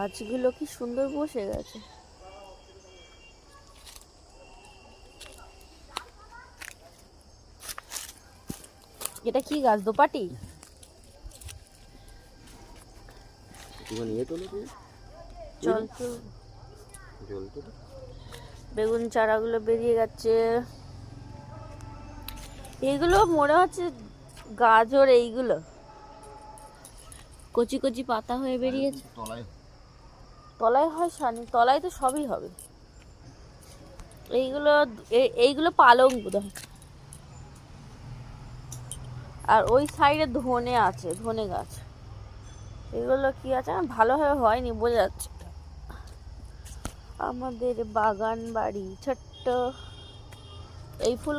গাছগুলো কি সুন্দর বসে গেছে। এটা কি গাছ, দোপাটি? চল তো, বেগুন চারাগুলো বেরিয়ে গেছে। এইগুলো মনে হচ্ছে গাজর, এইগুলো কচি কচি পাতা হয়ে বেরিয়েছে। তলায় হয় সানি, তলায় তো সবই হবে। এইগুলো পালং বোধহয়। আর ওই সাইডে ধনে আছে, ধনে গাছ। এগুলো কি আছে ভালোভাবে হয়নি, বোঝা যাচ্ছে। আমাদের বাগান বাড়ি ছোট্ট, এই ফুল